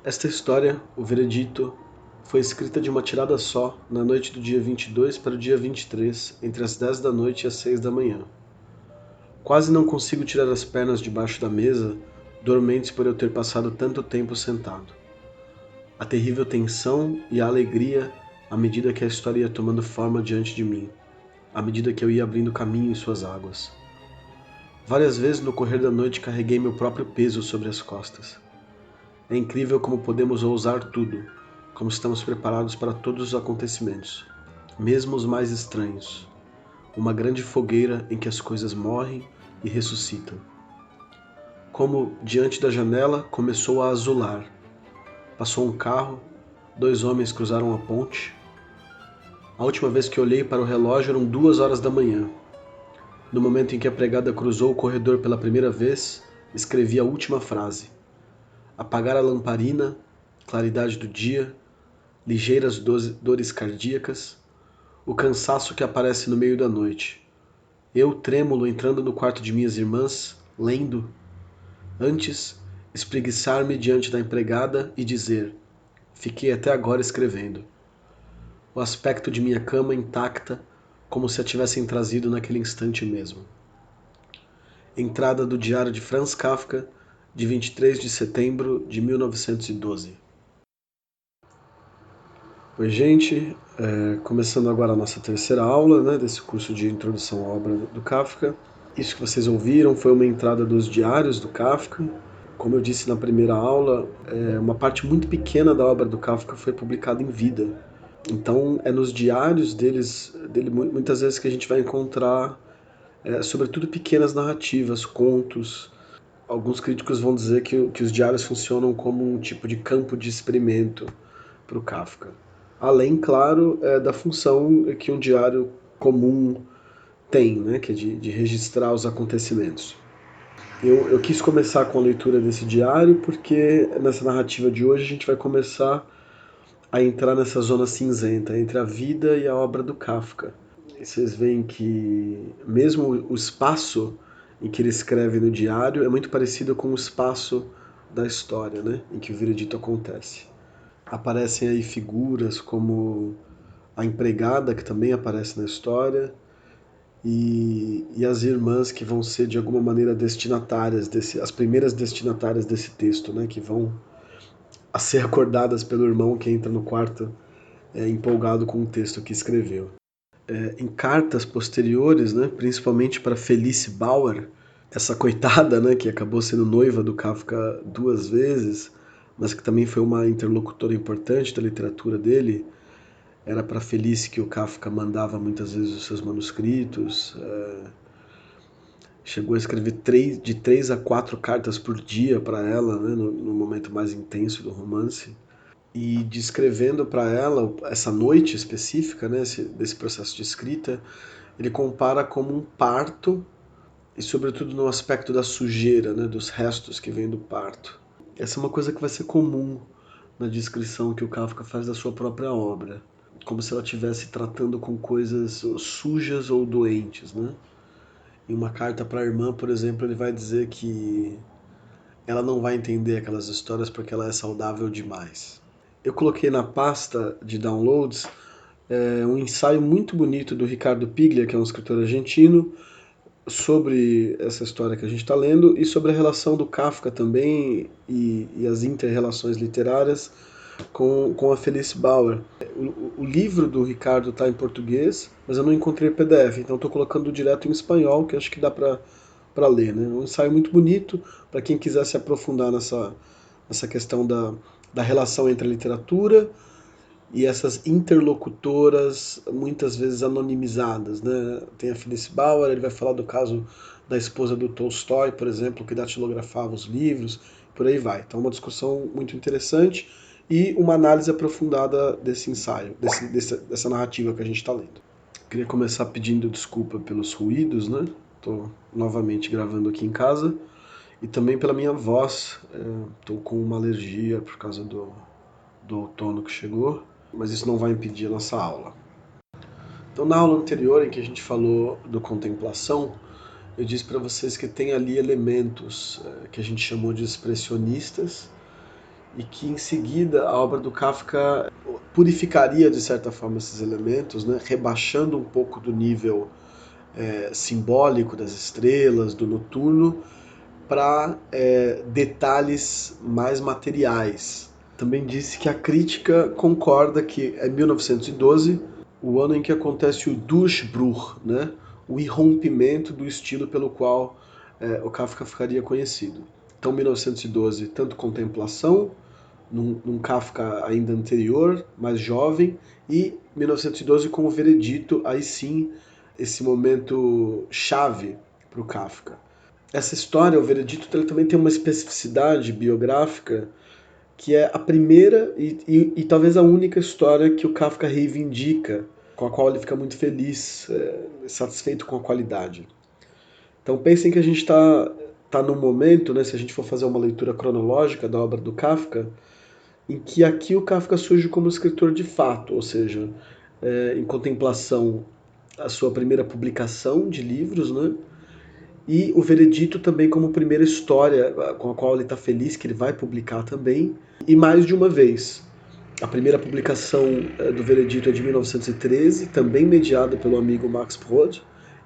Esta história, o veredito, foi escrita de uma tirada só, na noite do dia 22 para o dia 23, entre as 10 da noite e as 6 da manhã. Quase não consigo tirar as pernas debaixo da mesa, dormentes por eu ter passado tanto tempo sentado. A terrível tensão e a alegria à medida que a história ia tomando forma diante de mim, à medida que eu ia abrindo caminho em suas águas. Várias vezes no correr da noite carreguei meu próprio peso sobre as costas. É incrível como podemos ousar tudo, como estamos preparados para todos os acontecimentos, mesmo os mais estranhos. Uma grande fogueira em que as coisas morrem e ressuscitam. Como, diante da janela, começou a azular. Passou um carro, 2 homens cruzaram a ponte. A última vez que olhei para o relógio eram 2 horas da manhã. No momento em que a empregada cruzou o corredor pela primeira vez, escrevi a última frase. Apagar a lamparina, claridade do dia, ligeiras dores cardíacas, o cansaço que aparece no meio da noite. Eu, trêmulo, entrando no quarto de minhas irmãs, lendo. Antes, espreguiçar-me diante da empregada e dizer: fiquei até agora escrevendo. O aspecto de minha cama intacta, como se a tivessem trazido naquele instante mesmo. Entrada do diário de Franz Kafka, de 23 de setembro de 1912. Oi, gente. Começando agora a nossa terceira aula, né, desse curso de introdução à obra do Kafka. Isso que vocês ouviram foi uma entrada dos diários do Kafka. Como eu disse na primeira aula, uma parte muito pequena da obra do Kafka foi publicada em vida. Então, é nos diários dele muitas vezes que a gente vai encontrar, sobretudo, pequenas narrativas, contos. Alguns críticos vão dizer que os diários funcionam como um tipo de campo de experimento para o Kafka. Além, claro, da função que um diário comum tem, né, que é de registrar os acontecimentos. Eu quis começar com a leitura desse diário porque nessa narrativa de hoje a gente vai começar a entrar nessa zona cinzenta entre a vida e a obra do Kafka. E vocês veem que mesmo o espaço em que ele escreve no diário é muito parecido com o espaço da história, né, em que o veredito acontece. Aparecem aí figuras como a empregada, que também aparece na história, e as irmãs que vão ser de alguma maneira destinatárias, as primeiras destinatárias desse texto, né, que vão a ser acordadas pelo irmão que entra no quarto empolgado com o texto que escreveu. Em cartas posteriores, né, principalmente para Felice Bauer, essa coitada, né, que acabou sendo noiva do Kafka 2 vezes, mas que também foi uma interlocutora importante da literatura dele. Era para Felice que o Kafka mandava muitas vezes os seus manuscritos. Chegou a escrever de 3 a 4 cartas por dia para ela, né, no momento mais intenso do romance. E descrevendo para ela essa noite específica, né, desse processo de escrita, ele compara como um parto, e sobretudo no aspecto da sujeira, né, dos restos que vêm do parto. Essa é uma coisa que vai ser comum na descrição que o Kafka faz da sua própria obra, como se ela estivesse tratando com coisas sujas ou doentes, né? Em uma carta para a irmã, por exemplo, ele vai dizer que ela não vai entender aquelas histórias porque ela é saudável demais. Eu coloquei na pasta de downloads um ensaio muito bonito do Ricardo Piglia, que é um escritor argentino, sobre essa história que a gente está lendo e sobre a relação do Kafka também e as inter-relações literárias com a Felice Bauer. O livro do Ricardo está em português, mas eu não encontrei PDF, então estou colocando direto em espanhol, que acho que dá para ler. Né? Um ensaio muito bonito para quem quiser se aprofundar nessa questão da relação entre a literatura e essas interlocutoras muitas vezes anonimizadas, né? Tem a Felice Bauer, ele vai falar do caso da esposa do Tolstói, por exemplo, que datilografava os livros, por aí vai. Então, uma discussão muito interessante e uma análise aprofundada desse ensaio, dessa narrativa que a gente está lendo. Queria começar pedindo desculpa pelos ruídos, né? Estou novamente gravando aqui em casa e também pela minha voz. Estou com uma alergia por causa do outono que chegou, mas isso não vai impedir a nossa aula. Então, na aula anterior, em que a gente falou do contemplação, eu disse para vocês que tem ali elementos que a gente chamou de expressionistas e que em seguida a obra do Kafka purificaria de certa forma esses elementos, né, rebaixando um pouco do nível simbólico das estrelas, do noturno, para detalhes mais materiais. Também disse que a crítica concorda que é 1912 o ano em que acontece o Durchbruch, né? O irrompimento do estilo pelo qual o Kafka ficaria conhecido. Então, 1912, tanto contemplação, num Kafka ainda anterior, mais jovem, e 1912 com o Veredito, aí sim, esse momento chave para o Kafka. Essa história, o Veredito, ele também tem uma especificidade biográfica que é a primeira e talvez a única história que o Kafka reivindica, com a qual ele fica muito feliz, satisfeito com a qualidade. Então pensem que a gente tá num momento, né, se a gente for fazer uma leitura cronológica da obra do Kafka, em que aqui o Kafka surge como escritor de fato, ou seja, em contemplação a sua primeira publicação de livros, né? E o Veredito também como primeira história com a qual ele está feliz que ele vai publicar também, e mais de uma vez. A primeira publicação do Veredito é de 1913, também mediada pelo amigo Max Brod,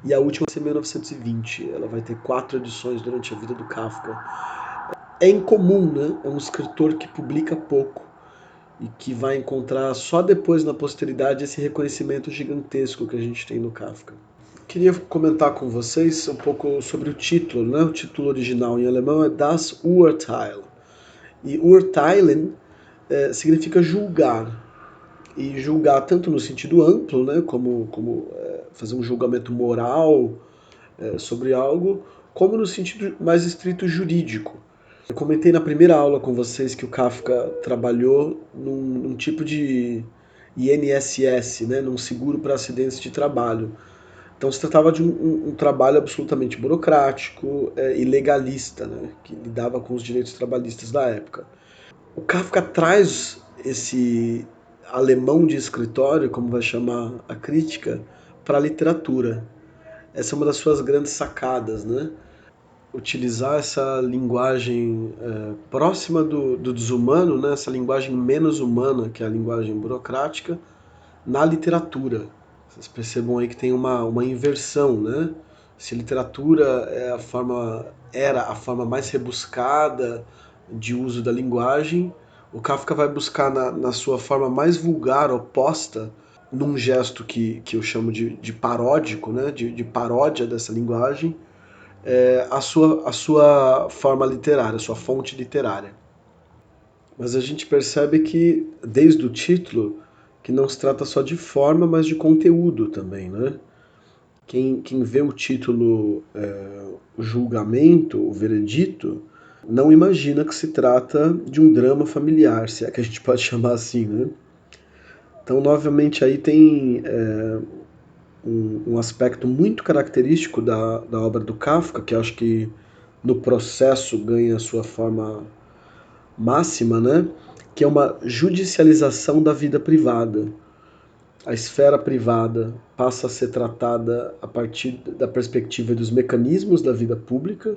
e a última vai ser em 1920. Ela vai ter 4 edições durante a vida do Kafka. É incomum, né? É um escritor que publica pouco e que vai encontrar só depois na posteridade esse reconhecimento gigantesco que a gente tem no Kafka. Queria comentar com vocês um pouco sobre o título, né? O título original em alemão é Das Urteil. E Urteilen significa julgar. E julgar tanto no sentido amplo, né? Como fazer um julgamento moral sobre algo, como no sentido mais estrito jurídico. Eu comentei na primeira aula com vocês que o Kafka trabalhou num tipo de INSS, né? Num seguro para acidentes de trabalho. Então se tratava de um trabalho absolutamente burocrático e legalista, né, que lidava com os direitos trabalhistas da época. O Kafka traz esse alemão de escritório, como vai chamar a crítica, para a literatura. Essa é uma das suas grandes sacadas, né? Utilizar essa linguagem próxima do desumano, né? Essa linguagem menos humana, que é a linguagem burocrática, na literatura. Vocês percebam aí que tem uma inversão, né? Se literatura era a forma mais rebuscada de uso da linguagem, o Kafka vai buscar na sua forma mais vulgar, oposta, num gesto que eu chamo de paródico, né? De paródia dessa linguagem, a sua forma literária, a sua fonte literária. Mas a gente percebe que, desde o título, que não se trata só de forma, mas de conteúdo também, né? Quem vê o título o julgamento, o veredito, não imagina que se trata de um drama familiar, se é que a gente pode chamar assim, né? Então, novamente, aí tem um aspecto muito característico da obra do Kafka, que acho que no processo ganha a sua forma máxima, né? Que é uma judicialização da vida privada. A esfera privada passa a ser tratada a partir da perspectiva dos mecanismos da vida pública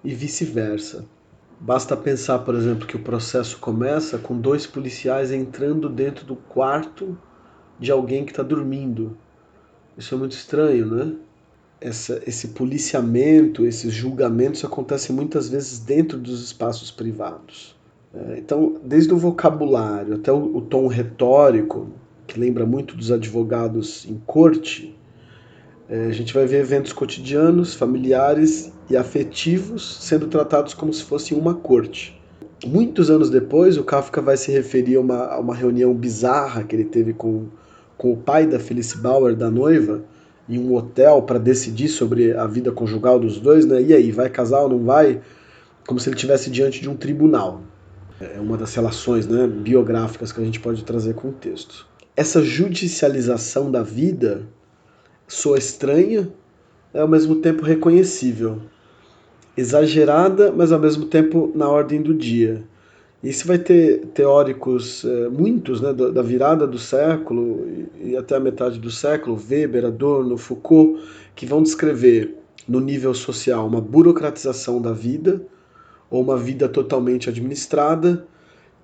e vice-versa. Basta pensar, por exemplo, que o processo começa com 2 policiais entrando dentro do quarto de alguém que está dormindo. Isso é muito estranho, né? Esse policiamento, esses julgamentos acontecem muitas vezes dentro dos espaços privados. Então, desde o vocabulário até o tom retórico, que lembra muito dos advogados em corte, a gente vai ver eventos cotidianos, familiares e afetivos sendo tratados como se fossem uma corte. Muitos anos depois, o Kafka vai se referir a uma reunião bizarra que ele teve com o pai da Felice Bauer, da noiva, em um hotel para decidir sobre a vida conjugal dos dois, né? E aí, vai casar ou não vai? Como se ele estivesse diante de um tribunal. É uma das relações, né, biográficas que a gente pode trazer com o texto. Essa judicialização da vida soa estranha, é ao mesmo tempo reconhecível. Exagerada, mas ao mesmo tempo na ordem do dia. E você vai ter teóricos, muitos, né, da virada do século e até a metade do século, Weber, Adorno, Foucault, que vão descrever no nível social uma burocratização da vida, ou uma vida totalmente administrada,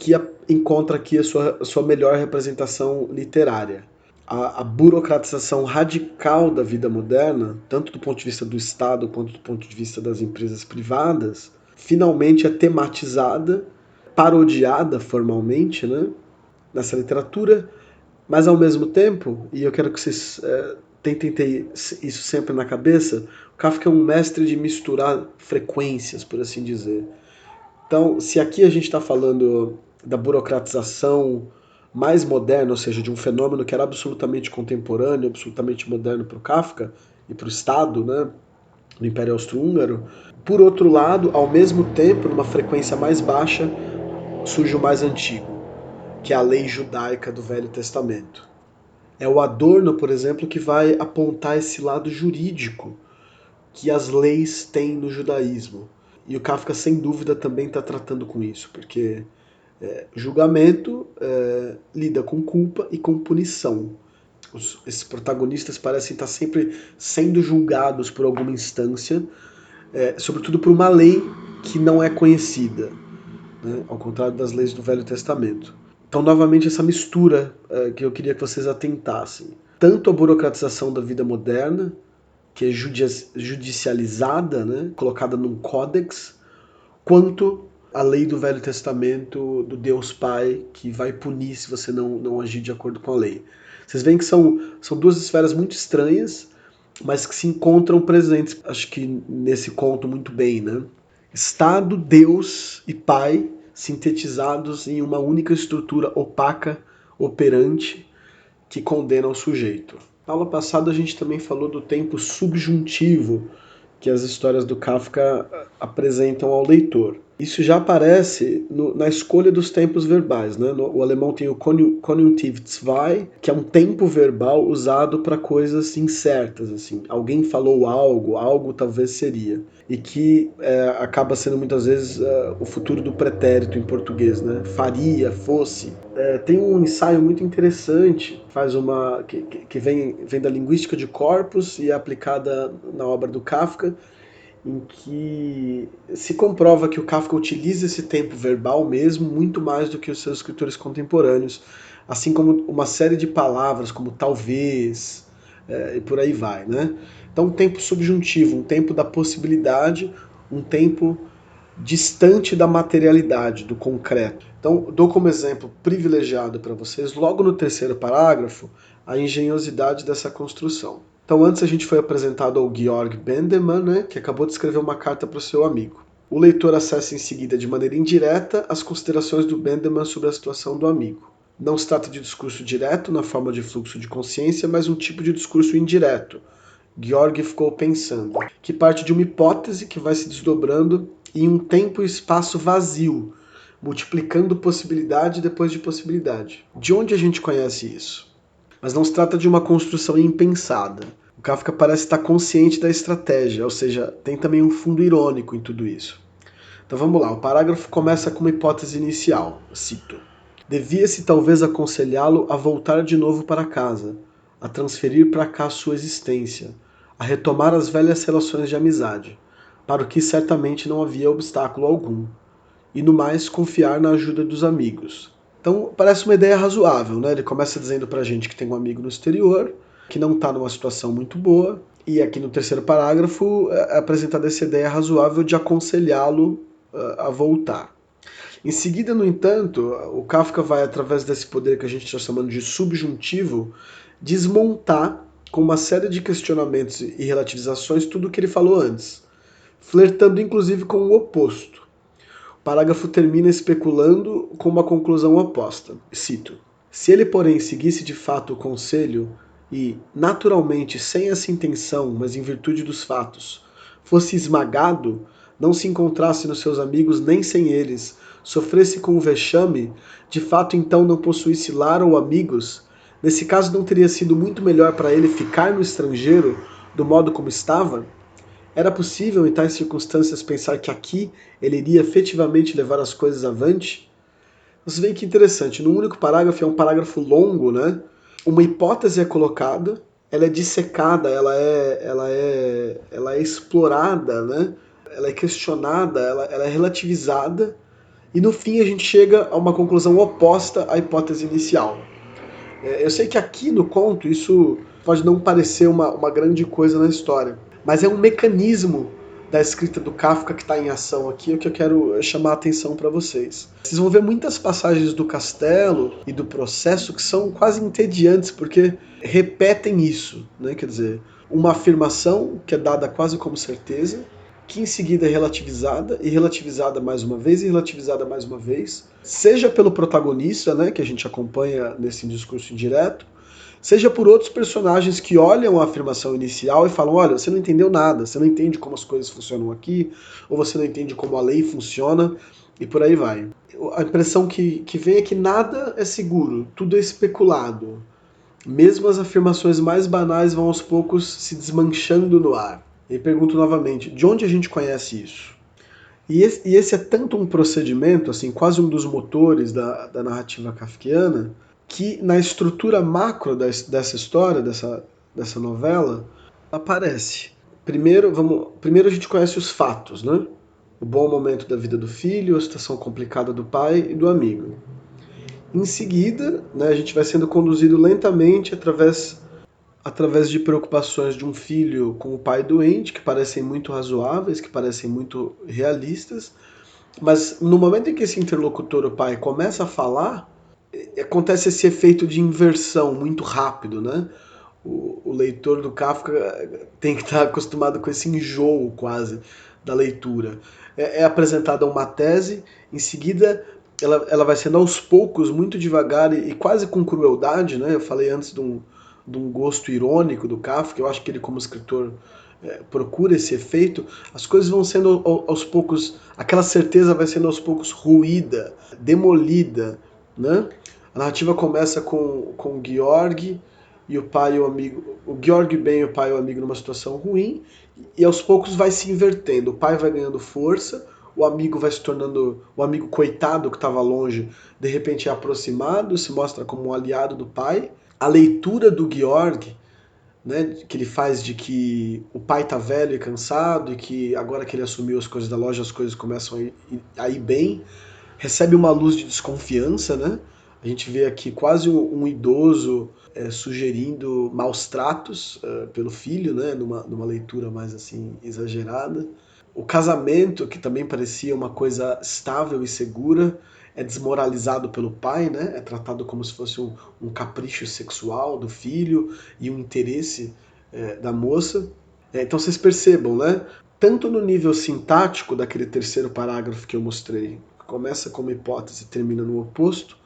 que encontra aqui a sua melhor representação literária. A burocratização radical da vida moderna, tanto do ponto de vista do Estado quanto do ponto de vista das empresas privadas, finalmente é tematizada, parodiada formalmente, né, nessa literatura, mas ao mesmo tempo, e eu quero que vocês tentem ter isso sempre na cabeça, o Kafka é um mestre de misturar frequências, por assim dizer. Então, se aqui a gente está falando da burocratização mais moderna, ou seja, de um fenômeno que era absolutamente contemporâneo, absolutamente moderno para o Kafka e para o Estado, né, do Império Austro-Húngaro, por outro lado, ao mesmo tempo, numa frequência mais baixa, surge o mais antigo, que é a lei judaica do Velho Testamento. É o Adorno, por exemplo, que vai apontar esse lado jurídico que as leis têm no judaísmo. E o Kafka, sem dúvida, também está tratando com isso, porque julgamento lida com culpa e com punição. Esses protagonistas parecem estar sempre sendo julgados por alguma instância, sobretudo por uma lei que não é conhecida, né? Ao contrário das leis do Velho Testamento. Então, novamente, essa mistura que eu queria que vocês atentassem. Tanto a burocratização da vida moderna, que é judicializada, né, colocada num códex, quanto a lei do Velho Testamento do Deus Pai, que vai punir se você não agir de acordo com a lei. Vocês veem que são duas esferas muito estranhas, mas que se encontram presentes, acho que nesse conto muito bem, né? Estado, Deus e Pai sintetizados em uma única estrutura opaca, operante, que condena o sujeito. Na aula passada a gente também falou do tempo subjuntivo que as histórias do Kafka apresentam ao leitor. Isso já aparece na escolha dos tempos verbais, né? O alemão tem o Konjunktiv 2, que é um tempo verbal usado para coisas incertas, assim. Alguém falou algo, algo talvez seria. E que acaba sendo muitas vezes o futuro do pretérito em português, né? Faria, fosse. Tem um ensaio muito interessante, que vem da linguística de corpos e é aplicada na obra do Kafka, em que se comprova que o Kafka utiliza esse tempo verbal mesmo muito mais do que os seus escritores contemporâneos, assim como uma série de palavras como talvez e por aí vai, né? Então, um tempo subjuntivo, um tempo da possibilidade, um tempo distante da materialidade, do concreto. Então, dou como exemplo privilegiado para vocês, logo no terceiro parágrafo, a engenhosidade dessa construção. Então, antes a gente foi apresentado ao Georg Bendemann, né, que acabou de escrever uma carta para o seu amigo. O leitor acessa em seguida de maneira indireta as considerações do Bendemann sobre a situação do amigo. Não se trata de discurso direto na forma de fluxo de consciência, mas um tipo de discurso indireto. Georg ficou pensando, que parte de uma hipótese que vai se desdobrando em um tempo e espaço vazio, multiplicando possibilidade depois de possibilidade. De onde a gente conhece isso? Mas não se trata de uma construção impensada. O Kafka parece estar consciente da estratégia, ou seja, tem também um fundo irônico em tudo isso. Então vamos lá, o parágrafo começa com uma hipótese inicial, cito. Devia-se talvez aconselhá-lo a voltar de novo para casa, a transferir para cá sua existência, a retomar as velhas relações de amizade, para o que certamente não havia obstáculo algum, e no mais confiar na ajuda dos amigos. Então parece uma ideia razoável, né? Ele começa dizendo pra gente que tem um amigo no exterior, que não está numa situação muito boa, e aqui no terceiro parágrafo é apresentada essa ideia razoável de aconselhá-lo a voltar. Em seguida, no entanto, o Kafka vai, através desse poder que a gente está chamando de subjuntivo, desmontar com uma série de questionamentos e relativizações tudo o que ele falou antes, flertando inclusive com o oposto. O parágrafo termina especulando com uma conclusão oposta. Cito. Se ele, porém, seguisse de fato o conselho e, naturalmente, sem essa intenção, mas em virtude dos fatos, fosse esmagado, não se encontrasse nos seus amigos nem sem eles, sofresse com o vexame, de fato então não possuísse lar ou amigos, nesse caso não teria sido muito melhor para ele ficar no estrangeiro, do modo como estava? Era possível, em tais circunstâncias, pensar que aqui ele iria efetivamente levar as coisas avante? Você vê que interessante, no único parágrafo, é um parágrafo longo, né? Uma hipótese é colocada, ela é dissecada, ela é explorada, né? Ela é questionada, ela é relativizada, e no fim a gente chega a uma conclusão oposta à hipótese inicial. Eu sei que aqui no conto isso pode não parecer uma grande coisa na história, mas é um mecanismo da escrita do Kafka que está em ação aqui, o que eu quero chamar a atenção para vocês. Vocês vão ver muitas passagens do castelo e do processo que são quase entediantes, porque repetem isso, né? Quer dizer, uma afirmação que é dada quase como certeza, que em seguida é relativizada, e relativizada mais uma vez, e relativizada mais uma vez, seja pelo protagonista, né, que a gente acompanha nesse discurso indireto, seja por outros personagens que olham a afirmação inicial e falam, olha, você não entendeu nada, você não entende como as coisas funcionam aqui, ou você não entende como a lei funciona, e por aí vai. A impressão que vem é que nada é seguro, tudo é especulado. Mesmo as afirmações mais banais vão aos poucos se desmanchando no ar. E pergunto novamente, de onde a gente conhece isso? E esse é tanto um procedimento, assim, quase um dos motores da narrativa kafkiana, que na estrutura macro dessa história, dessa novela, aparece. Primeiro a gente conhece os fatos, né? O bom momento da vida do filho, a situação complicada do pai e do amigo. Em seguida, né, a gente vai sendo conduzido lentamente através de preocupações de um filho com o pai doente, que parecem muito razoáveis, que parecem muito realistas, mas no momento em que esse interlocutor, o pai, começa a falar, acontece esse efeito de inversão muito rápido, né? O leitor do Kafka tem que estar acostumado com esse enjoo quase da leitura. É apresentada uma tese, em seguida ela vai sendo aos poucos, muito devagar e quase com crueldade, né? Eu falei antes de um gosto irônico do Kafka, eu acho que ele como escritor procura esse efeito, as coisas vão sendo aos poucos, aquela certeza vai sendo aos poucos ruída, demolida, né? A narrativa começa com o Georg e o pai e o amigo, o Georg bem e o pai e o amigo numa situação ruim, e aos poucos vai se invertendo, o pai vai ganhando força, o amigo vai se tornando, o amigo coitado que estava longe, de repente é aproximado, se mostra como um aliado do pai. A leitura do Georg, né, que ele faz de que o pai tá velho e cansado e que agora que ele assumiu as coisas da loja, as coisas começam a ir bem, recebe uma luz de desconfiança, né? A gente vê aqui quase um idoso sugerindo maus tratos pelo filho, né? Numa leitura mais assim exagerada. O casamento, que também parecia uma coisa estável e segura, é desmoralizado pelo pai, né? É tratado como se fosse um capricho sexual do filho e um interesse da moça. Então vocês percebam, né? Tanto no nível sintático daquele terceiro parágrafo que eu mostrei, que começa como hipótese e termina no oposto,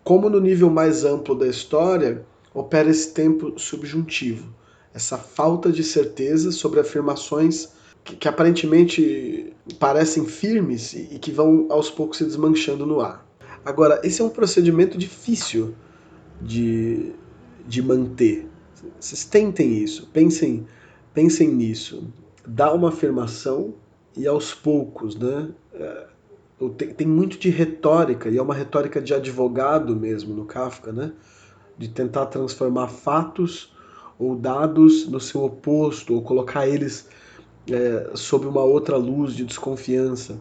como no nível mais amplo da história, opera esse tempo subjuntivo, essa falta de certeza sobre afirmações que aparentemente parecem firmes e que vão aos poucos se desmanchando no ar. Agora, esse é um procedimento difícil de, de manter. Vocês tentem isso, pensem nisso. Dá uma afirmação e aos poucos, né? Tem muito de retórica, e é uma retórica de advogado mesmo no Kafka, né? De tentar transformar fatos ou dados no seu oposto, ou colocar eles sob uma outra luz de desconfiança.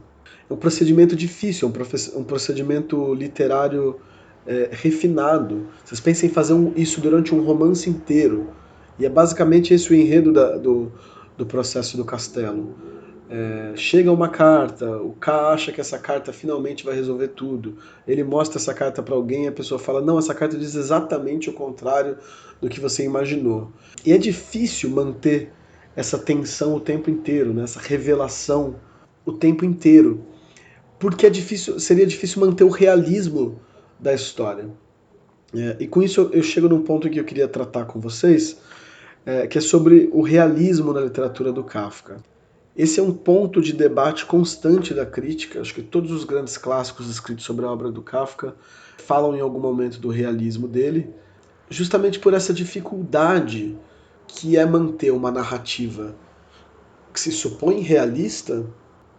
É um procedimento difícil, um procedimento literário refinado. Vocês pensem em fazer isso durante um romance inteiro. E é basicamente esse o enredo do processo do castelo. Chega uma carta, o K acha que essa carta finalmente vai resolver tudo. Ele mostra essa carta para alguém e a pessoa fala: não, essa carta diz exatamente o contrário do que você imaginou. E é difícil manter essa tensão o tempo inteiro, né? Essa revelação o tempo inteiro. Porque seria difícil manter o realismo da história. E com isso eu chego num ponto que eu queria tratar com vocês, que é sobre o realismo na literatura do Kafka. Esse é um ponto de debate constante da crítica. Acho que todos os grandes clássicos escritos sobre a obra do Kafka falam em algum momento do realismo dele, justamente por essa dificuldade que é manter uma narrativa que se supõe realista,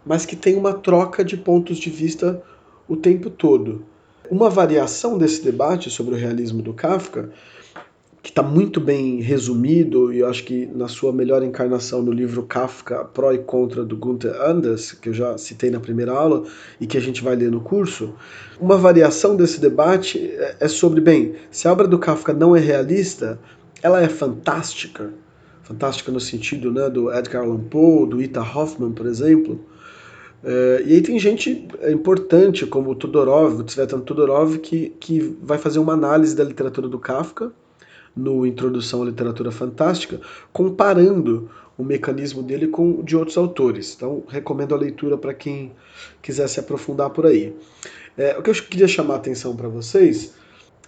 mas que tem uma troca de pontos de vista o tempo todo. Uma variação desse debate sobre o realismo do Kafka que está muito bem resumido, e eu acho que na sua melhor encarnação no livro Kafka, Pró e Contra, do Gunther Anders, que eu já citei na primeira aula e que a gente vai ler no curso. Uma variação desse debate é sobre, bem, se a obra do Kafka não é realista, ela é fantástica, fantástica no sentido, né, do Edgar Allan Poe, do Ita Hoffmann, por exemplo. E aí tem gente importante, como o Todorov, o Tsvetan Todorov, que vai fazer uma análise da literatura do Kafka, no Introdução à Literatura Fantástica, comparando o mecanismo dele com o de outros autores. Então, recomendo a leitura para quem quiser se aprofundar por aí. O que eu queria chamar a atenção para vocês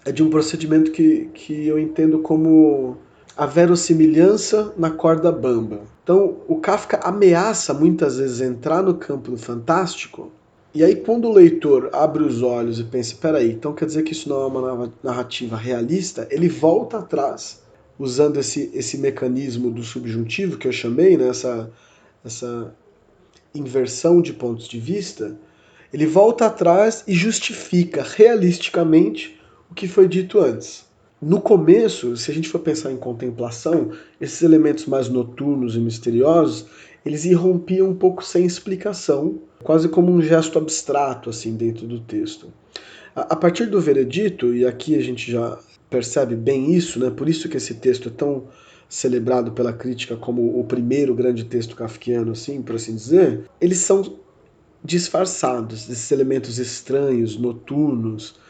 é de um procedimento que eu entendo como a verossimilhança na corda bamba. Então, o Kafka ameaça muitas vezes entrar no campo do fantástico, e aí quando o leitor abre os olhos e pensa, peraí, então quer dizer que isso não é uma narrativa realista, ele volta atrás, usando esse mecanismo do subjuntivo que eu chamei, né, essa inversão de pontos de vista, ele volta atrás e justifica realisticamente o que foi dito antes. No começo, se a gente for pensar em contemplação, esses elementos mais noturnos e misteriosos, eles irrompiam um pouco sem explicação, quase como um gesto abstrato assim dentro do texto. A partir do veredito, e aqui a gente já percebe bem isso, né? Por isso que esse texto é tão celebrado pela crítica como o primeiro grande texto kafkiano, assim, por assim dizer, eles são disfarçados, esses elementos estranhos, noturnos,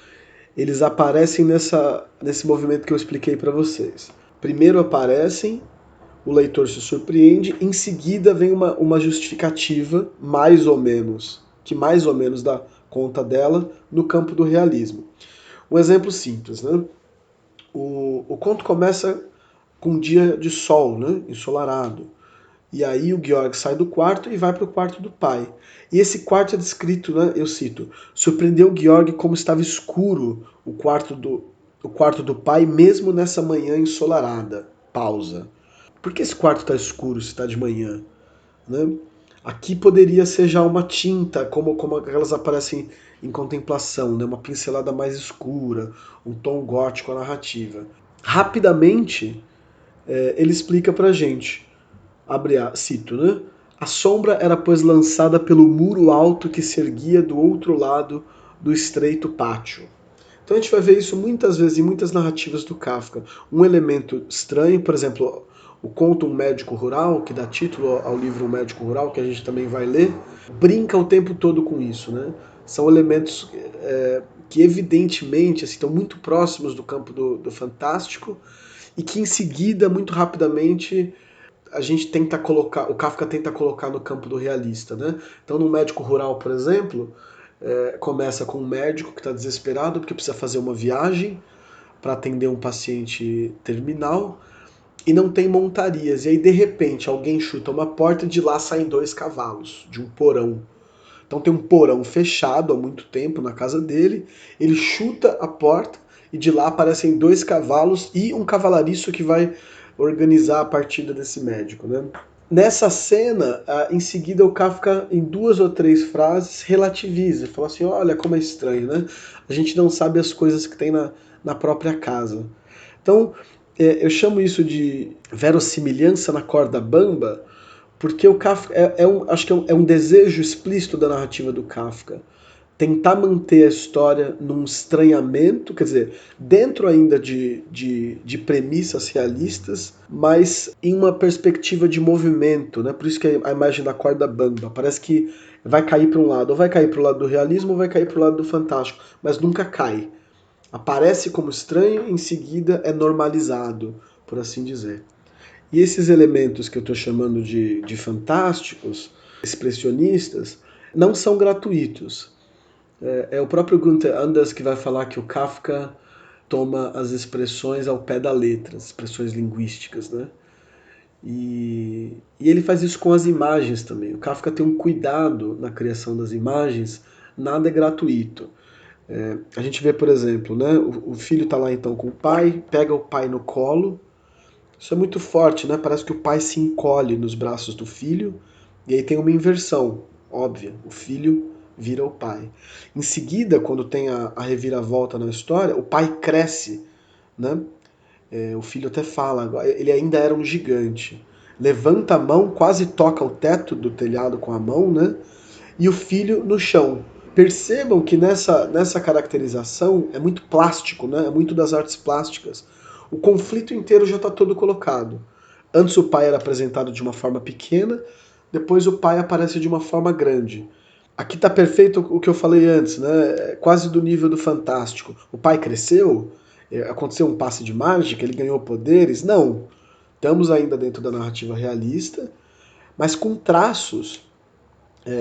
eles aparecem nesse movimento que eu expliquei para vocês. Primeiro aparecem, o leitor se surpreende, em seguida vem uma justificativa, mais ou menos, que mais ou menos dá conta dela no campo do realismo. Um exemplo simples, né? O conto começa com um dia de sol, né? Ensolarado. E aí o Georg sai do quarto e vai para o quarto do pai. E esse quarto é descrito, né, eu cito, surpreendeu o Georg como estava escuro o quarto do pai, mesmo nessa manhã ensolarada. Pausa. Por que esse quarto está escuro se está de manhã? Né? Aqui poderia ser já uma tinta, como elas aparecem em contemplação, né? Uma pincelada mais escura, um tom gótico à narrativa. Rapidamente, ele explica pra gente. Cito, né? A sombra era, pois, lançada pelo muro alto que se erguia do outro lado do estreito pátio. Então a gente vai ver isso muitas vezes em muitas narrativas do Kafka. Um elemento estranho, por exemplo, o conto Um Médico Rural, que dá título ao livro Um Médico Rural, que a gente também vai ler, brinca o tempo todo com isso, né? São elementos que evidentemente assim, estão muito próximos do campo do fantástico e que em seguida, muito rapidamente, o Kafka tenta colocar no campo do realista, né? Então, no Médico Rural, por exemplo, começa com um médico que está desesperado porque precisa fazer uma viagem para atender um paciente terminal e não tem montarias. E aí, de repente, alguém chuta uma porta e de lá saem dois cavalos, de um porão. Então tem um porão fechado há muito tempo na casa dele, ele chuta a porta e de lá aparecem dois cavalos e um cavalariço que vai organizar a partida desse médico, né? Nessa cena, em seguida o Kafka, em duas ou três frases, relativiza, fala assim, olha como é estranho, né? A gente não sabe as coisas que tem na própria casa. Então, eu chamo isso de verossimilhança na corda bamba, porque o Kafka acho que é um desejo explícito da narrativa do Kafka tentar manter a história num estranhamento, quer dizer, dentro ainda de premissas realistas, mas em uma perspectiva de movimento, né? Por isso que a imagem da corda bamba parece que vai cair para um lado, ou vai cair para o lado do realismo, ou vai cair para o lado do fantástico, mas nunca cai. Aparece como estranho, em seguida é normalizado, por assim dizer. E esses elementos que eu estou chamando de fantásticos, expressionistas, não são gratuitos. É o próprio Gunther Anders que vai falar que o Kafka toma as expressões ao pé da letra, as expressões linguísticas, né? E ele faz isso com as imagens também. O Kafka tem um cuidado na criação das imagens, nada é gratuito. A gente vê, por exemplo, né, o filho está lá então com o pai, pega o pai no colo. Isso é muito forte, né? Parece que o pai se encolhe nos braços do filho, e aí tem uma inversão óbvia. O filho vira o pai. Em seguida, quando tem a reviravolta na história, o pai cresce, né? O filho até fala, ele ainda era um gigante. Levanta a mão, quase toca o teto do telhado com a mão, né? E o filho no chão. Percebam que nessa caracterização é muito plástico, né? É muito das artes plásticas. O conflito inteiro já está todo colocado. Antes o pai era apresentado de uma forma pequena, depois o pai aparece de uma forma grande. Aqui está perfeito o que eu falei antes, né? É quase do nível do fantástico. O pai cresceu, aconteceu um passe de mágica, ele ganhou poderes. Não. Estamos ainda dentro da narrativa realista, mas com traços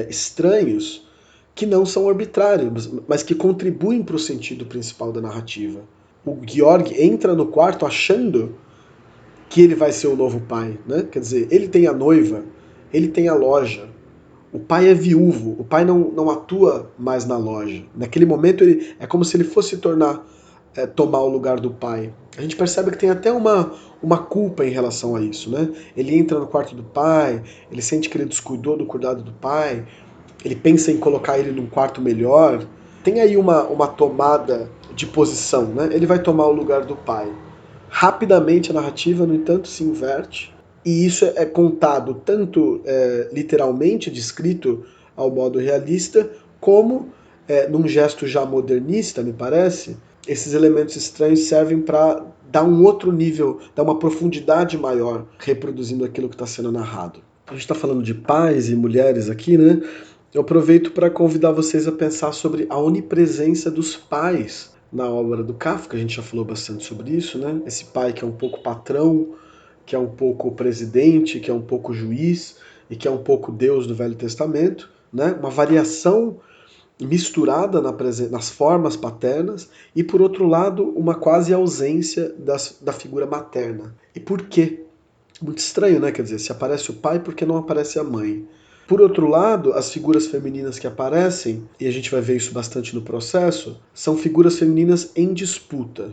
estranhos que não são arbitrários, mas que contribuem para o sentido principal da narrativa. O Georg entra no quarto achando que ele vai ser o novo pai, né? Quer dizer, ele tem a noiva, ele tem a loja, o pai é viúvo, o pai não atua mais na loja. Naquele momento é como se ele fosse tomar o lugar do pai. A gente percebe que tem até uma culpa em relação a isso, né? Ele entra no quarto do pai, ele sente que ele descuidou do cuidado do pai, ele pensa em colocar ele num quarto melhor. Tem aí uma tomada de posição, né? Ele vai tomar o lugar do pai. Rapidamente a narrativa, no entanto, se inverte, e isso é contado tanto literalmente, descrito ao modo realista, como num gesto já modernista, me parece, esses elementos estranhos servem para dar um outro nível, dar uma profundidade maior, reproduzindo aquilo que está sendo narrado. A gente está falando de pais e mulheres aqui, né? Eu aproveito para convidar vocês a pensar sobre a onipresença dos pais na obra do Kafka. A gente já falou bastante sobre isso, né? Esse pai que é um pouco patrão, que é um pouco presidente, que é um pouco juiz e que é um pouco Deus do Velho Testamento, né? Uma variação misturada nas formas paternas e, por outro lado, uma quase ausência da figura materna. E por quê? Muito estranho, né? Quer dizer, se aparece o pai, por que não aparece a mãe? Por outro lado, as figuras femininas que aparecem, e a gente vai ver isso bastante no processo, são figuras femininas em disputa.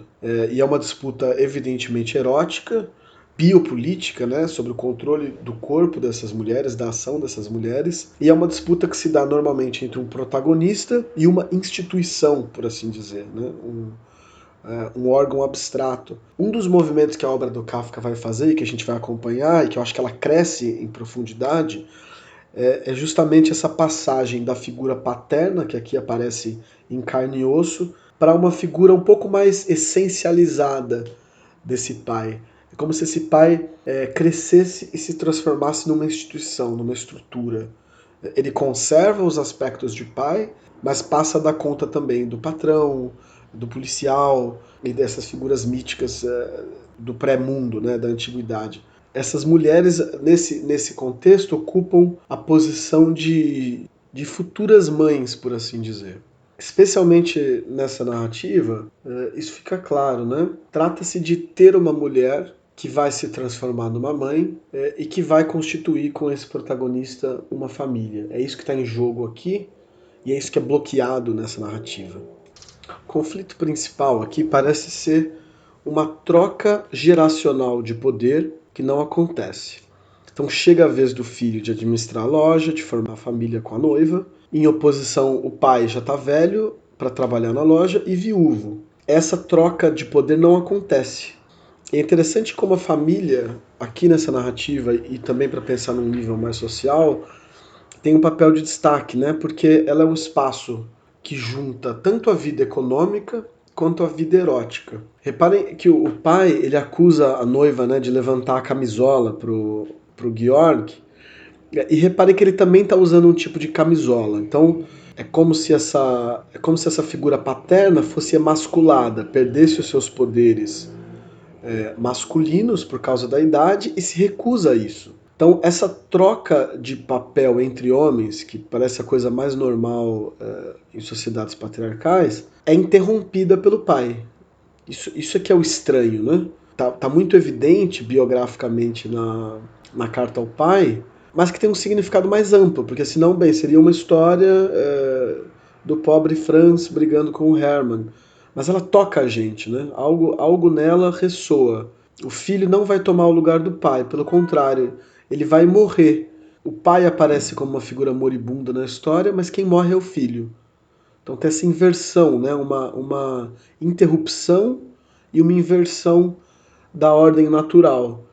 E é uma disputa evidentemente erótica, biopolítica, né, sobre o controle do corpo dessas mulheres, da ação dessas mulheres, e é uma disputa que se dá normalmente entre um protagonista e uma instituição, por assim dizer, né, um órgão abstrato. Um dos movimentos que a obra do Kafka vai fazer, e que a gente vai acompanhar, e que eu acho que ela cresce em profundidade, é justamente essa passagem da figura paterna, que aqui aparece em carne e osso, para uma figura um pouco mais essencializada desse pai. É como se esse pai crescesse e se transformasse numa instituição, numa estrutura. Ele conserva os aspectos de pai, mas passa a dar conta também do patrão, do policial e dessas figuras míticas do pré-mundo, né, da antiguidade. Essas mulheres, nesse contexto, ocupam a posição de futuras mães, por assim dizer. Especialmente nessa narrativa, isso fica claro, né? Trata-se de ter uma mulher que vai se transformar numa mãe e que vai constituir com esse protagonista uma família. É isso que está em jogo aqui e é isso que é bloqueado nessa narrativa. O conflito principal aqui parece ser uma troca geracional de poder que não acontece. Então chega a vez do filho de administrar a loja, de formar a família com a noiva. Em oposição, o pai já está velho para trabalhar na loja e viúvo. Essa troca de poder não acontece. É interessante como a família, aqui nessa narrativa, e também para pensar num nível mais social, tem um papel de destaque, né? Porque ela é um espaço que junta tanto a vida econômica quanto a vida erótica. Reparem que o pai ele acusa a noiva, né, de levantar a camisola pro Georg, e reparem que ele também está usando um tipo de camisola. Então é como se essa figura paterna fosse emasculada, perdesse os seus poderes masculinos por causa da idade e se recusa a isso. Então, essa troca de papel entre homens, que parece a coisa mais normal em sociedades patriarcais, é interrompida pelo pai. Isso é que é o estranho, né? Tá muito evidente biograficamente na carta ao pai, mas que tem um significado mais amplo, porque senão, bem, seria uma história do pobre Franz brigando com o Hermann. Mas ela toca a gente, né? Algo nela ressoa. O filho não vai tomar o lugar do pai, pelo contrário, ele vai morrer. O pai aparece como uma figura moribunda na história, mas quem morre é o filho. Então tem essa inversão, né? Uma interrupção e uma inversão da ordem natural.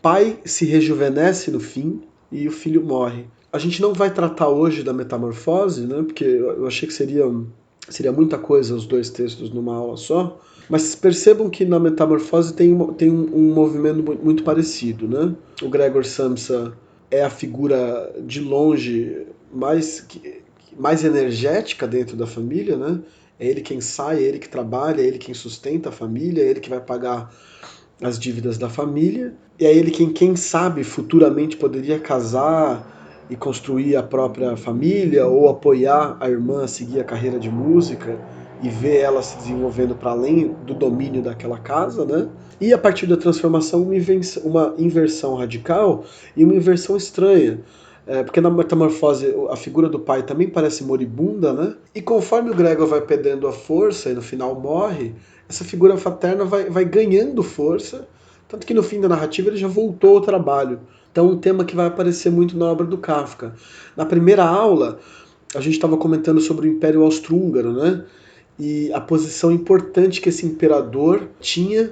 Pai se rejuvenesce no fim e o filho morre. A gente não vai tratar hoje da metamorfose, né, porque eu achei que seria muita coisa os dois textos numa aula só, mas percebam que na metamorfose tem um movimento muito parecido. Né? O Gregor Samsa é a figura de longe mais energética dentro da família, né? É ele quem sai, é ele que trabalha, é ele quem sustenta a família, é ele que vai pagar as dívidas da família, e é ele quem sabe futuramente poderia casar e construir a própria família ou apoiar a irmã a seguir a carreira de música e ver ela se desenvolvendo para além do domínio daquela casa, né? E a partir da transformação, uma inversão radical e uma inversão estranha. Porque na metamorfose a figura do pai também parece moribunda, né? E conforme o Gregor vai perdendo a força e no final morre, essa figura paterna vai ganhando força, tanto que no fim da narrativa ele já voltou ao trabalho. Então, um tema que vai aparecer muito na obra do Kafka. Na primeira aula, a gente estava comentando sobre o Império Austro-Húngaro, né? E a posição importante que esse imperador tinha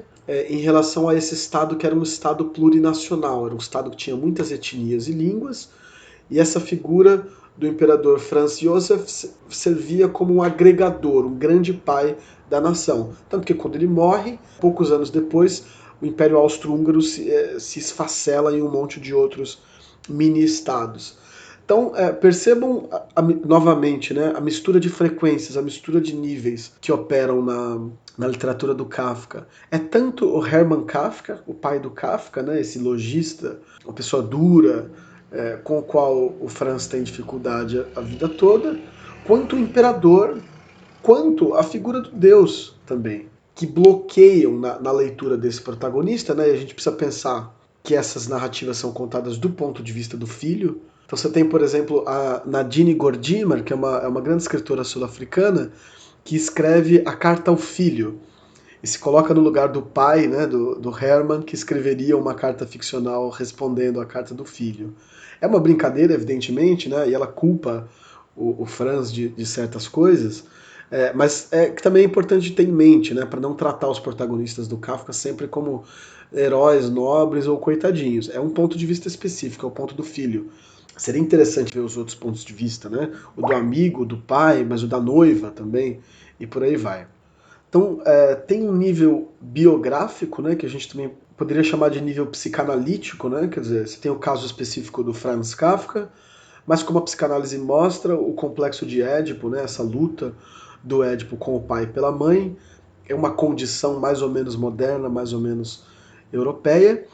em relação a esse Estado que era um Estado plurinacional, era um Estado que tinha muitas etnias e línguas, e essa figura do imperador Franz Josef servia como um agregador, um grande pai da nação. Tanto que quando ele morre, poucos anos depois, o Império Austro-Húngaro se esfacela em um monte de outros mini-estados. Então, percebam novamente, né, a mistura de frequências, a mistura de níveis que operam na literatura do Kafka. É tanto o Hermann Kafka, o pai do Kafka, né, esse logista, uma pessoa dura, com o qual o Franz tem dificuldade a vida toda, quanto o imperador, quanto a figura do Deus também, que bloqueiam na leitura desse protagonista, né? E a gente precisa pensar que essas narrativas são contadas do ponto de vista do filho. Então você tem, por exemplo, a Nadine Gordimer, que é uma grande escritora sul-africana, que escreve A Carta ao Filho, e se coloca no lugar do pai, né, do Herman, que escreveria uma carta ficcional respondendo à carta do filho. É uma brincadeira, evidentemente, né, e ela culpa o Franz de certas coisas, mas que também é importante ter em mente, né, para não tratar os protagonistas do Kafka sempre como heróis nobres ou coitadinhos. É um ponto de vista específico, é o ponto do filho. Seria interessante ver os outros pontos de vista, né? O do amigo, do pai, mas o da noiva também, e por aí vai. Então, tem um nível biográfico, né, que a gente também poderia chamar de nível psicanalítico, né? Quer dizer, você tem o caso específico do Franz Kafka, mas como a psicanálise mostra, o complexo de Édipo, né, essa luta do Édipo com o pai pela mãe, é uma condição mais ou menos moderna, mais ou menos europeia,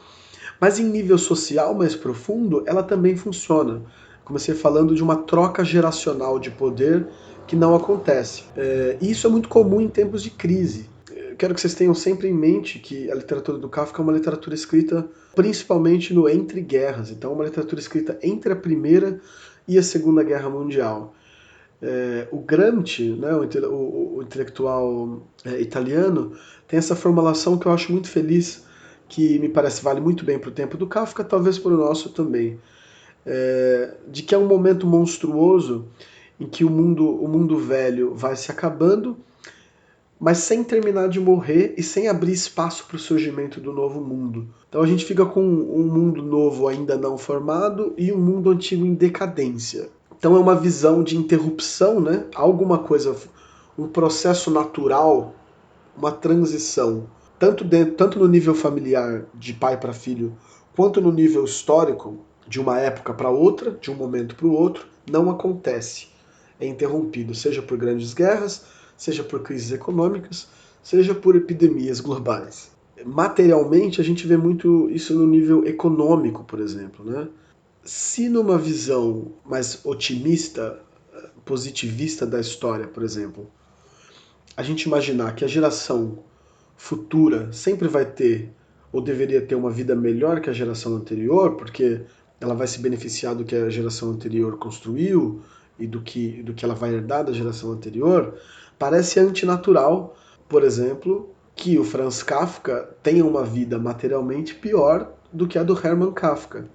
mas em nível social mais profundo, ela também funciona. Comecei falando de uma troca geracional de poder que não acontece. E isso é muito comum em tempos de crise. Eu quero que vocês tenham sempre em mente que a literatura do Kafka é uma literatura escrita principalmente no entre guerras. Então, é uma literatura escrita entre a Primeira e a Segunda Guerra Mundial. O Gramsci, né, o intelectual italiano, tem essa formulação que eu acho muito feliz, que me parece vale muito bem para o tempo do Kafka, talvez para o nosso também, de que é um momento monstruoso em que o mundo velho vai se acabando, mas sem terminar de morrer e sem abrir espaço para o surgimento do novo mundo. Então a gente fica com um mundo novo ainda não formado e um mundo antigo em decadência. Então é uma visão de interrupção, né? Alguma coisa, um processo natural, uma transição, tanto no nível familiar de pai para filho, quanto no nível histórico, de uma época para outra, de um momento para o outro, não acontece. É interrompido, seja por grandes guerras, seja por crises econômicas, seja por epidemias globais. Materialmente, a gente vê muito isso no nível econômico, por exemplo, né? Se numa visão mais otimista, positivista da história, por exemplo, a gente imaginar que a geração futura sempre vai ter ou deveria ter uma vida melhor que a geração anterior, porque ela vai se beneficiar do que a geração anterior construiu e do que ela vai herdar da geração anterior, parece antinatural, por exemplo, que o Franz Kafka tenha uma vida materialmente pior do que a do Hermann Kafka.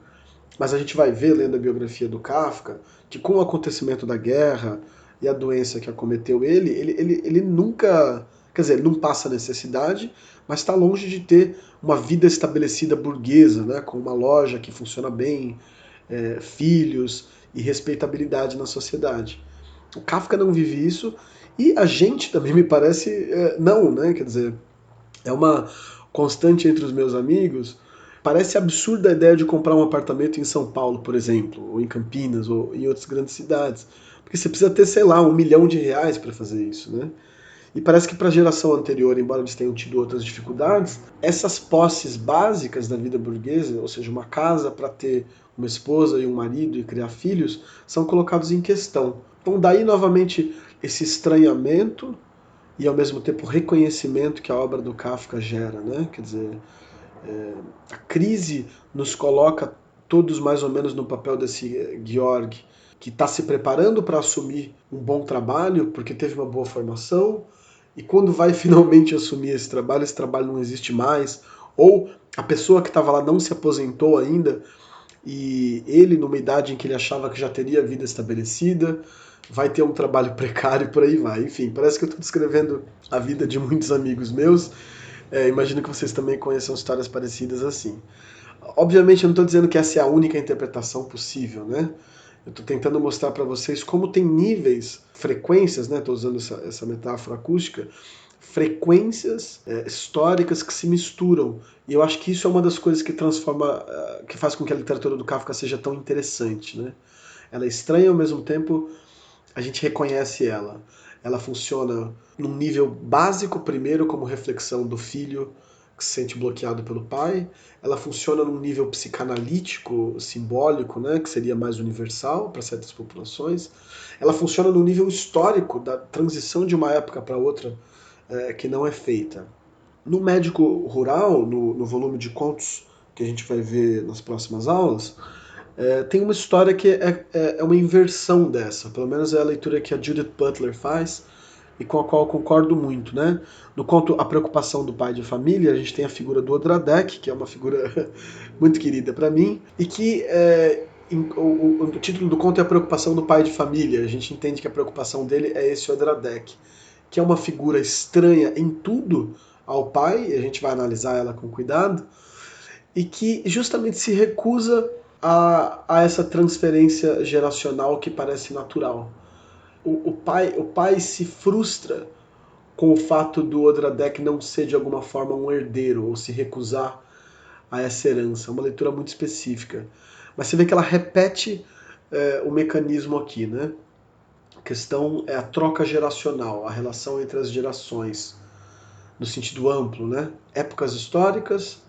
Mas a gente vai ver, lendo a biografia do Kafka, que com o acontecimento da guerra e a doença que acometeu ele nunca Quer dizer, não passa necessidade, mas está longe de ter uma vida estabelecida burguesa, né, com uma loja que funciona bem, filhos e respeitabilidade na sociedade. O Kafka não vive isso e a gente também me parece não, né? Quer dizer, é uma constante entre os meus amigos. Parece absurda a ideia de comprar um apartamento em São Paulo, por exemplo, ou em Campinas, ou em outras grandes cidades. Porque você precisa ter, sei lá, R$ 1 milhão para fazer isso, né? E parece que para a geração anterior, embora eles tenham tido outras dificuldades, essas posses básicas da vida burguesa, ou seja, uma casa para ter uma esposa e um marido e criar filhos, são colocados em questão. Então daí novamente esse estranhamento e ao mesmo tempo reconhecimento que a obra do Kafka gera, né? Quer dizer, a crise nos coloca todos mais ou menos no papel desse Georg, que está se preparando para assumir um bom trabalho, porque teve uma boa formação, e quando vai finalmente assumir esse trabalho não existe mais, ou a pessoa que estava lá não se aposentou ainda, e ele, numa idade em que ele achava que já teria a vida estabelecida, vai ter um trabalho precário e por aí vai. Enfim, parece que eu estou descrevendo a vida de muitos amigos meus. Imagino que vocês também conheçam histórias parecidas assim. Obviamente, eu não estou dizendo que essa é a única interpretação possível, né? Eu estou tentando mostrar para vocês como tem níveis, frequências, né? Estou usando essa metáfora acústica, frequências históricas que se misturam. E eu acho que isso é uma das coisas que transforma, que faz com que a literatura do Kafka seja tão interessante, né? Ela é estranha e ao mesmo tempo a gente reconhece ela. Ela funciona num nível básico, primeiro, como reflexão do filho que se sente bloqueado pelo pai. Ela funciona num nível psicanalítico, simbólico, né, que seria mais universal para certas populações. Ela funciona no nível histórico, da transição de uma época para outra, que não é feita. No Médico Rural, no volume de contos que a gente vai ver nas próximas aulas, tem uma história que é uma inversão dessa, pelo menos é a leitura que a Judith Butler faz e com a qual eu concordo muito, né? No conto A Preocupação do Pai de Família, a gente tem a figura do Odradek, que é uma figura muito querida para mim, e que o título do conto é A Preocupação do Pai de Família. A gente entende que a preocupação dele é esse Odradek, que é uma figura estranha em tudo ao pai, e a gente vai analisar ela com cuidado, e que justamente se recusa a essa transferência geracional que parece natural. O pai se frustra com o fato do Odradek não ser de alguma forma um herdeiro ou se recusar a essa herança. É uma leitura muito específica. Mas você vê que ela repete o mecanismo aqui, né? A questão é a troca geracional, a relação entre as gerações, no sentido amplo, né? Épocas históricas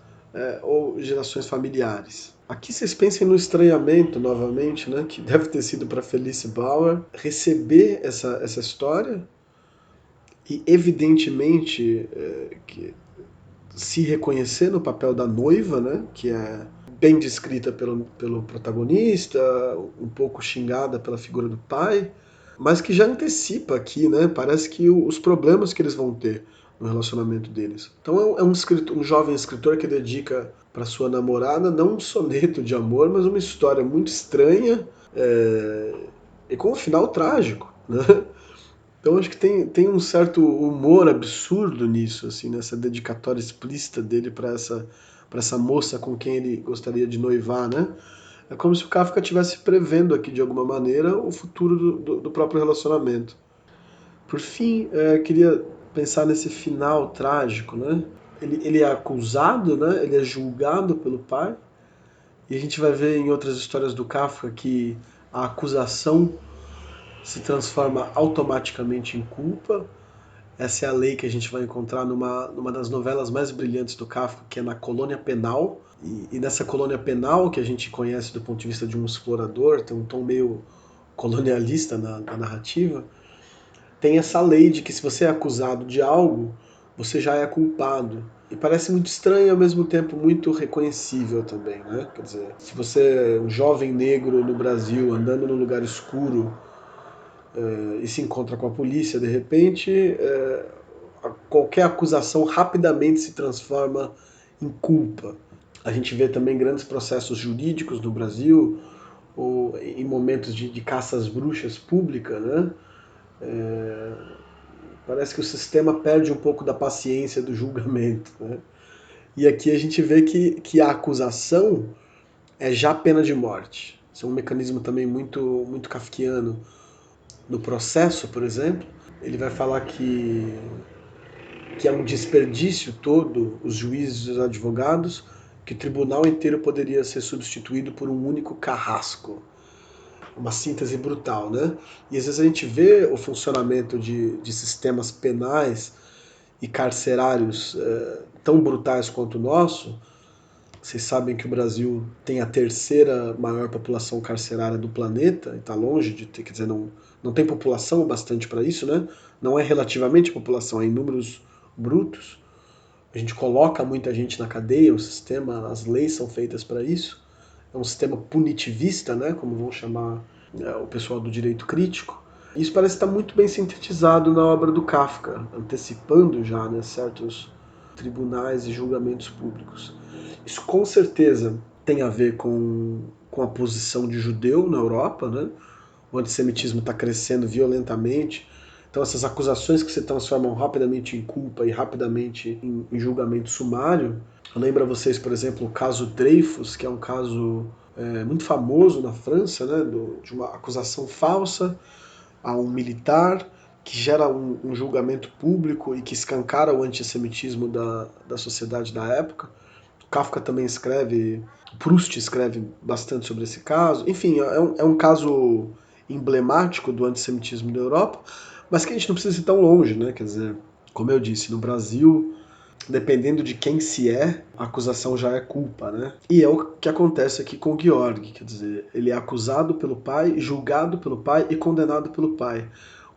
ou gerações familiares. Aqui vocês pensem no estranhamento, novamente, né? Que deve ter sido para Felice Bauer receber essa história e, evidentemente, que se reconhecer no papel da noiva, né? Que é bem descrita pelo protagonista, um pouco xingada pela figura do pai, mas que já antecipa aqui, né? Parece que os problemas que eles vão ter no relacionamento deles. Então um jovem escritor que dedica para sua namorada não um soneto de amor, mas uma história muito estranha e com um final trágico, né? Então acho que tem um certo humor absurdo nisso, assim, nessa dedicatória explícita dele para essa moça com quem ele gostaria de noivar, né? É como se o Kafka estivesse prevendo aqui, de alguma maneira, o futuro do próprio relacionamento. Por fim, queria pensar nesse final trágico, né? Ele é acusado, né? Ele é julgado pelo pai, e a gente vai ver em outras histórias do Kafka que a acusação se transforma automaticamente em culpa. Essa é a lei que a gente vai encontrar numa das novelas mais brilhantes do Kafka, que é na Colônia Penal. E nessa colônia penal, que a gente conhece do ponto de vista de um explorador, tem um tom meio colonialista na narrativa, tem essa lei de que se você é acusado de algo, você já é culpado. E parece muito estranho e ao mesmo tempo muito reconhecível também, né? Quer dizer, se você é um jovem negro no Brasil andando num lugar escuro e se encontra com a polícia de repente, qualquer acusação rapidamente se transforma em culpa. A gente vê também grandes processos jurídicos no Brasil, ou em momentos de caça às bruxas pública, né? Parece que o sistema perde um pouco da paciência do julgamento, né? E aqui a gente vê que a acusação é já pena de morte. Isso é um mecanismo também muito kafkiano. No processo, por exemplo, ele vai falar que é um desperdício todo, os juízes e os advogados, que o tribunal inteiro poderia ser substituído por um único carrasco. Uma síntese brutal, né? E às vezes a gente vê o funcionamento de sistemas penais e carcerários tão brutais quanto o nosso. Vocês sabem que o Brasil tem a terceira maior população carcerária do planeta, e está longe de ter, quer dizer, não tem população bastante para isso, né? Não é relativamente população, é em números brutos. A gente coloca muita gente na cadeia, o sistema, as leis são feitas para isso. É um sistema punitivista, né, como vão chamar o pessoal do direito crítico. Isso parece estar muito bem sintetizado na obra do Kafka, antecipando já, né, certos tribunais e julgamentos públicos. Isso com certeza tem a ver com a posição de judeu na Europa, né? O antissemitismo está crescendo violentamente. Então essas acusações que se transformam rapidamente em culpa e rapidamente em julgamento sumário. Eu lembro a vocês, por exemplo, o caso Dreyfus, que é um caso muito famoso na França, né, de uma acusação falsa a um militar, que gera um julgamento público e que escancara o antissemitismo da sociedade da época. Kafka também escreve, Proust escreve bastante sobre esse caso. Enfim, é um caso emblemático do antissemitismo da Europa, mas que a gente não precisa ir tão longe, né? Quer dizer, como eu disse, no Brasil, dependendo de quem se é, a acusação já é culpa, né? E é o que acontece aqui com o Georg, quer dizer, ele é acusado pelo pai, julgado pelo pai e condenado pelo pai.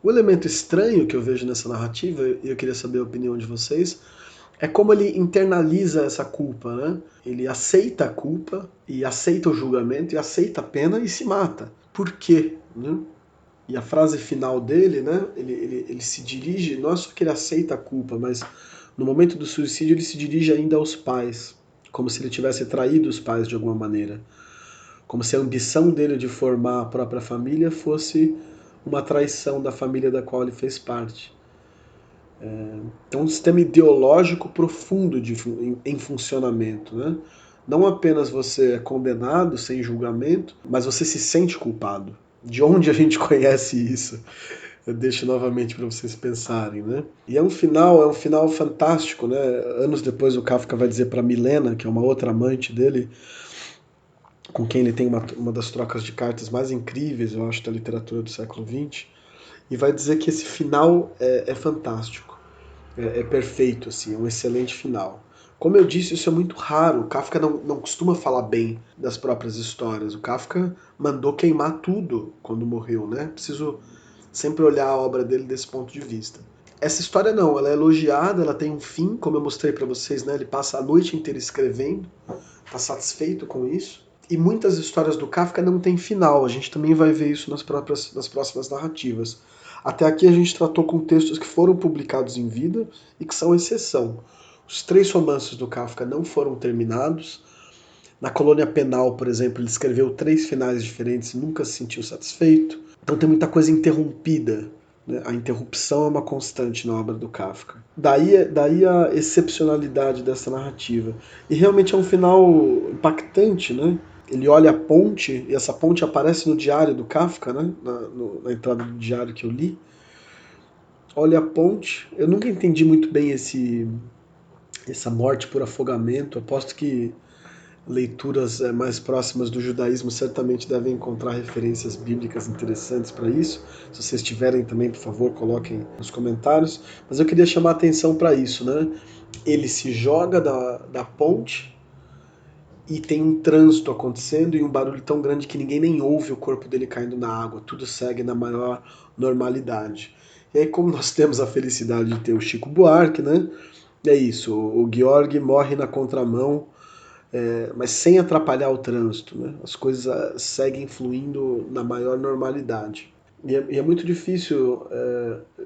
O elemento estranho que eu vejo nessa narrativa, e eu queria saber a opinião de vocês, é como ele internaliza essa culpa, né? Ele aceita a culpa e aceita o julgamento e aceita a pena e se mata. Por quê? Né? E a frase final dele, né? Ele se dirige, não é só que ele aceita a culpa, mas no momento do suicídio ele se dirige ainda aos pais, como se ele tivesse traído os pais de alguma maneira. Como se a ambição dele de formar a própria família fosse uma traição da família da qual ele fez parte. É um sistema ideológico profundo em funcionamento, né? Não apenas você é condenado sem julgamento, mas você se sente culpado. De onde a gente conhece isso? Eu deixo novamente para vocês pensarem, né? E é um final fantástico, né? Anos depois o Kafka vai dizer para Milena, que é uma outra amante dele, com quem ele tem uma das trocas de cartas mais incríveis, eu acho, da literatura do século XX, e vai dizer que esse final é fantástico. É perfeito, assim, é um excelente final. Como eu disse, isso é muito raro. O Kafka não costuma falar bem das próprias histórias. O Kafka mandou queimar tudo quando morreu, né? Preciso sempre olhar a obra dele desse ponto de vista. Essa história não, ela é elogiada, ela tem um fim, como eu mostrei para vocês, né? Ele passa a noite inteira escrevendo, está satisfeito com isso. E muitas histórias do Kafka não têm final, a gente também vai ver isso nas próximas narrativas. Até aqui a gente tratou com textos que foram publicados em vida e que são exceção. Os 3 romances do Kafka não foram terminados. Na Colônia Penal, por exemplo, ele escreveu 3 finais diferentes e nunca se sentiu satisfeito. Então tem muita coisa interrompida. Né? A interrupção é uma constante na obra do Kafka. Daí a excepcionalidade dessa narrativa. E realmente é um final impactante, né? Ele olha a ponte, e essa ponte aparece no diário do Kafka, né? Na entrada do diário que eu li. Olha a ponte. Eu nunca entendi muito bem essa morte por afogamento. Aposto que leituras mais próximas do judaísmo certamente devem encontrar referências bíblicas interessantes para isso. Se vocês tiverem também, por favor, coloquem nos comentários. Mas eu queria chamar a atenção para isso, né? Ele se joga da ponte e tem um trânsito acontecendo e um barulho tão grande que ninguém nem ouve o corpo dele caindo na água. Tudo segue na maior normalidade. E aí, como nós temos a felicidade de ter o Chico Buarque, né? É isso, o Georg morre na contramão, mas sem atrapalhar o trânsito, né? As coisas seguem fluindo na maior normalidade. E é muito difícil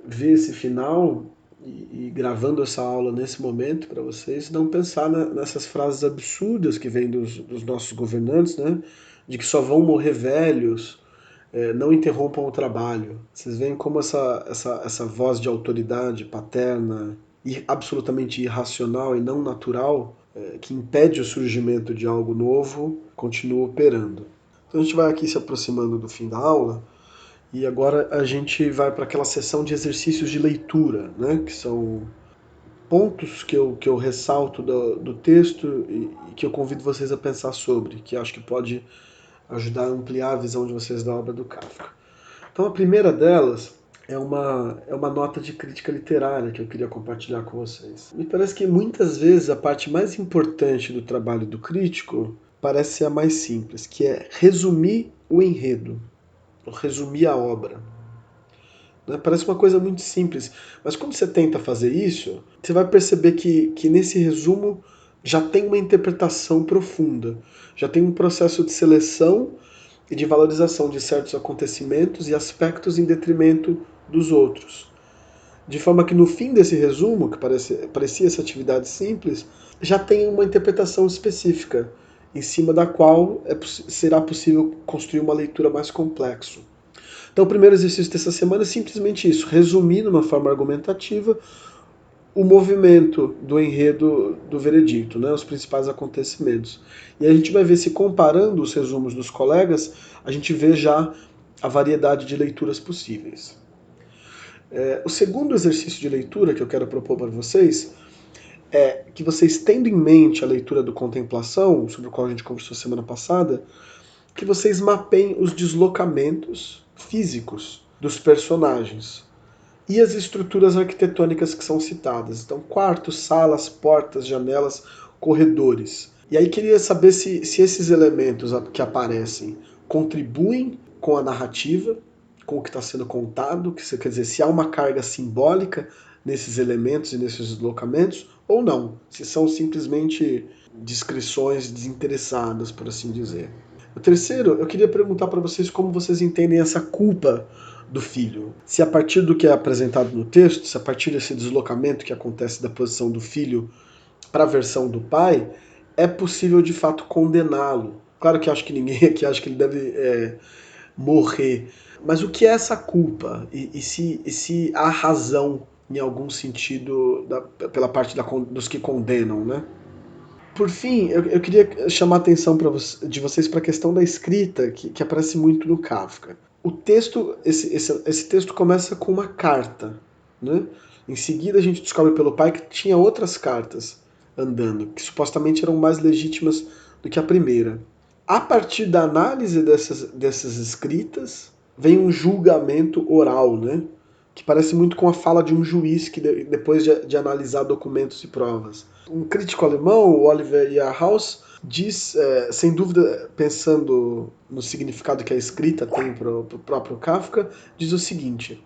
ver esse final e gravando essa aula nesse momento para vocês, não pensar nessas frases absurdas que vêm dos nossos governantes, né? De que só vão morrer velhos, não interrompam o trabalho. Vocês veem como essa voz de autoridade paterna, absolutamente irracional e não natural, que impede o surgimento de algo novo, continua operando. Então a gente vai aqui se aproximando do fim da aula, e agora a gente vai para aquela sessão de exercícios de leitura, né, que são pontos que eu ressalto do texto e que eu convido vocês a pensar sobre, que acho que pode ajudar a ampliar a visão de vocês da obra do Kafka. Então a primeira delas é uma nota de crítica literária que eu queria compartilhar com vocês. Me parece que muitas vezes a parte mais importante do trabalho do crítico parece ser a mais simples, que é resumir o enredo, ou resumir a obra. Parece uma coisa muito simples, mas quando você tenta fazer isso, você vai perceber que nesse resumo já tem uma interpretação profunda, já tem um processo de seleção e de valorização de certos acontecimentos e aspectos em detrimento dos outros. De forma que no fim desse resumo, que parecia essa atividade simples, já tem uma interpretação específica, em cima da qual será possível construir uma leitura mais complexa. Então o primeiro exercício dessa semana é simplesmente isso, resumir de uma forma argumentativa o movimento do enredo do veredicto, né, os principais acontecimentos. E a gente vai ver se comparando os resumos dos colegas, a gente vê já a variedade de leituras possíveis. O segundo exercício de leitura que eu quero propor para vocês é que vocês, tendo em mente a leitura do Contemplação, sobre o qual a gente conversou semana passada, que vocês mapeiem os deslocamentos físicos dos personagens e as estruturas arquitetônicas que são citadas. Então, quartos, salas, portas, janelas, corredores. E aí queria saber se esses elementos que aparecem contribuem com a narrativa, com o que está sendo contado, quer dizer, se há uma carga simbólica nesses elementos e nesses deslocamentos, ou não, se são simplesmente descrições desinteressadas, por assim dizer. O terceiro, eu queria perguntar para vocês como vocês entendem essa culpa do filho. Se a partir do que é apresentado no texto, se a partir desse deslocamento que acontece da posição do filho para a versão do pai, é possível de fato condená-lo. Claro que acho que ninguém aqui acha que ele deve morrer, mas o que é essa culpa? E se há razão em algum sentido pela parte dos que condenam, né? Por fim, eu queria chamar a atenção de vocês para a questão da escrita, que aparece muito no Kafka. O texto, esse texto começa com uma carta, né? Em seguida a gente descobre pelo pai que tinha outras cartas andando, que supostamente eram mais legítimas do que a primeira. A partir da análise dessas escritas, vem um julgamento oral, né? Que parece muito com a fala de um juiz que depois de analisar documentos e provas. Um crítico alemão, o Oliver Yarhouse, diz, sem dúvida, pensando no significado que a escrita tem para o próprio Kafka, diz o seguinte: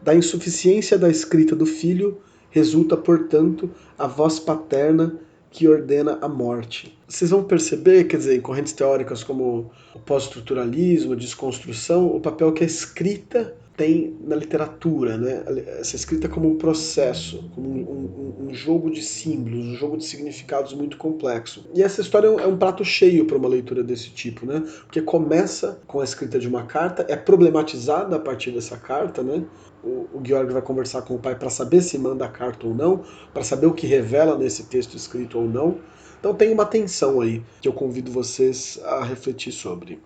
da insuficiência da escrita do filho resulta, portanto, a voz paterna que ordena a morte. Vocês vão perceber, quer dizer, em correntes teóricas como o pós-estruturalismo, a desconstrução, o papel que a escrita tem na literatura, né? Essa escrita como um processo, como um jogo de símbolos, um jogo de significados muito complexo. E essa história é um prato cheio para uma leitura desse tipo, né? Porque começa com a escrita de uma carta, é problematizada a partir dessa carta, né? O Georg vai conversar com o pai para saber se manda a carta ou não, para saber o que revela nesse texto escrito ou não. Então tem uma tensão aí que eu convido vocês a refletir sobre.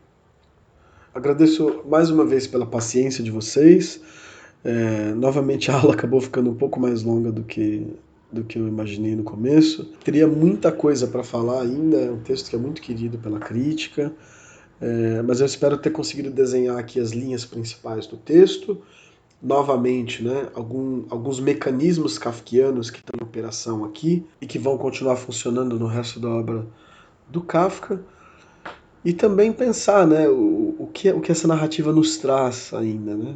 Agradeço mais uma vez pela paciência de vocês. Novamente a aula acabou ficando um pouco mais longa do que eu imaginei no começo. Teria muita coisa para falar ainda, é um texto que é muito querido pela crítica, mas eu espero ter conseguido desenhar aqui as linhas principais do texto. Novamente, né, alguns mecanismos kafkianos que estão em operação aqui e que vão continuar funcionando no resto da obra do Kafka. E também pensar, né, o que essa narrativa nos traz ainda, né,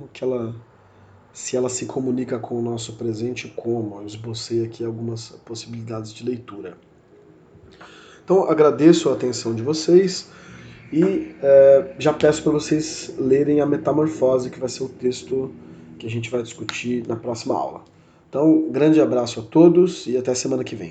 se ela se comunica com o nosso presente, como. Eu esbocei aqui algumas possibilidades de leitura. Então agradeço a atenção de vocês e já peço para vocês lerem a Metamorfose, que vai ser o texto que a gente vai discutir na próxima aula. Então, grande abraço a todos e até semana que vem.